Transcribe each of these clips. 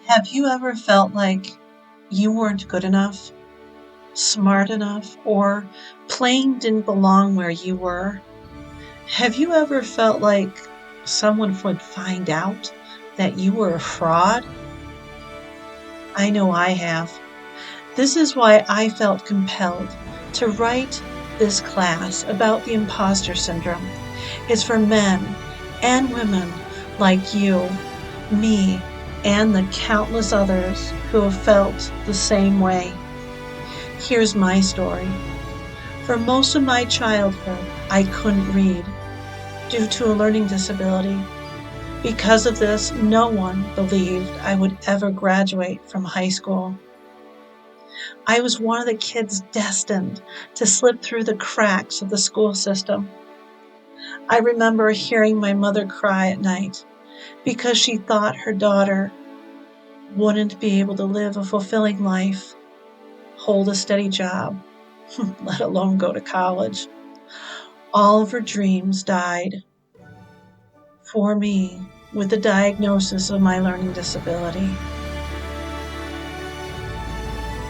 Have you ever felt like you weren't good enough, smart enough, or plain didn't belong where you were? Have you ever felt like someone would find out that you were a fraud? I know I have. This is why I felt compelled to write this class about the imposter syndrome. It's for men and women like you, me, and the countless others who have felt the same way. Here's my story. For most of my childhood, I couldn't read due to a learning disability. Because of this, no one believed I would ever graduate from high school. I was one of the kids destined to slip through the cracks of the school system. I remember hearing my mother cry at night because she thought her daughter wouldn't be able to live a fulfilling life, hold a steady job, let alone go to college. All of her dreams died for me with the diagnosis of my learning disability.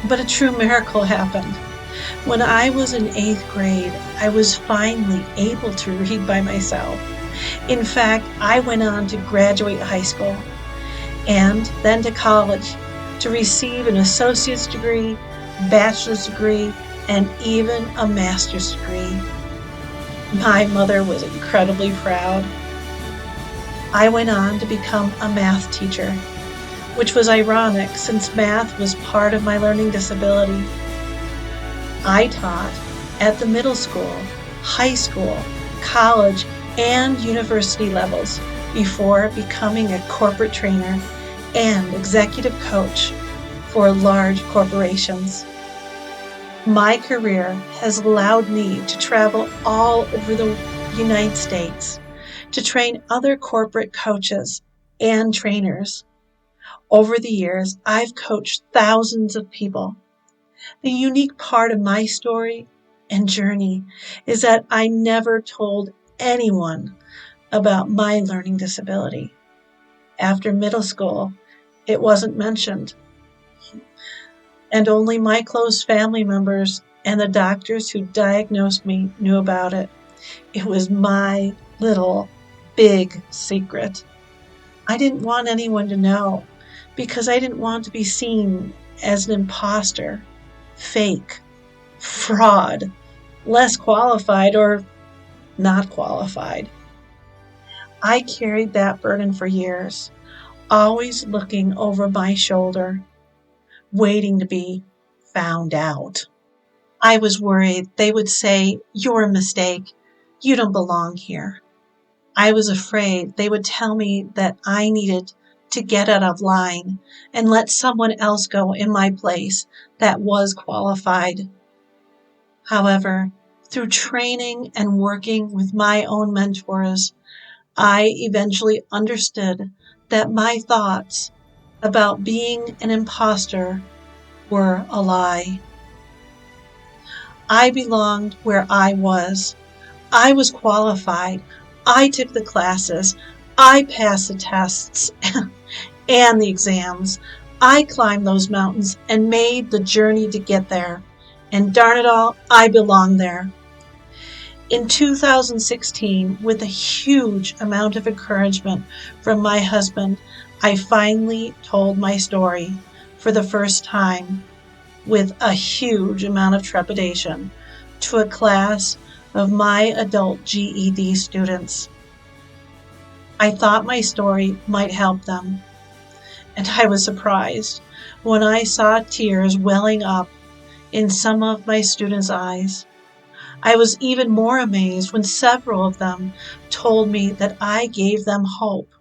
But a true miracle happened. When I was in 8th grade, I was finally able to read by myself. In fact, I went on to graduate high school and then to college to receive an associate's degree, bachelor's degree, and even a master's degree. My mother was incredibly proud. I went on to become a math teacher, which was ironic since math was part of my learning disability. I taught at the middle school, high school, college, and university levels before becoming a corporate trainer and executive coach for large corporations. My career has allowed me to travel all over the United States to train other corporate coaches and trainers. Over the years, I've coached thousands of people. The unique part of my story and journey is that I never told anyone about my learning disability. After middle school, it wasn't mentioned, and only my close family members and the doctors who diagnosed me knew about it. It was my little big secret. I didn't want anyone to know because I didn't want to be seen as an imposter, fake, fraud, less qualified, or not qualified. I carried that burden for years, always looking over my shoulder, waiting to be found out. I was worried they would say, "You're a mistake. You don't belong here." I was afraid they would tell me that I needed to get out of line and let someone else go in my place that was qualified. However, through training and working with my own mentors, I eventually understood that my thoughts about being an imposter were a lie. I belonged where I was. I was qualified. I took the classes. I passed the tests and the exams. I climbed those mountains and made the journey to get there. And darn it all, I belong there. In 2016, with a huge amount of encouragement from my husband, I finally told my story for the first time with a huge amount of trepidation to a class of my adult GED students. I thought my story might help them, and I was surprised when I saw tears welling up in some of my students' eyes. I was even more amazed when several of them told me that I gave them hope.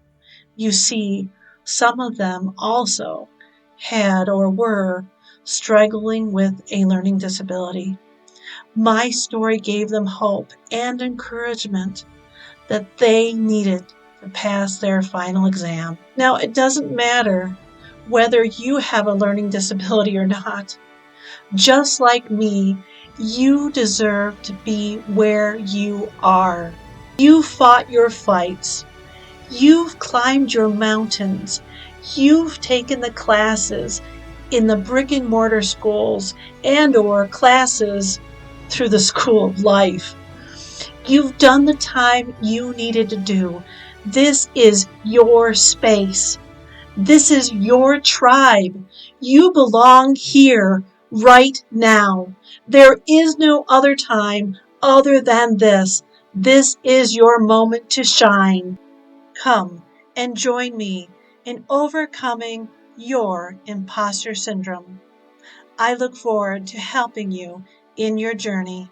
You see, some of them also had or were struggling with a learning disability. My story gave them hope and encouragement that they needed to pass their final exam. Now, it doesn't matter whether you have a learning disability or not. Just like me, you deserve to be where you are. You fought your fights. You've climbed your mountains. You've taken the classes in the brick and mortar schools and or classes through the school of life. You've done the time you needed to do. This is your space. This is your tribe. You belong here right now. There is no other time other than this. This is your moment to shine. Come and join me in overcoming your imposter syndrome. I look forward to helping you in your journey.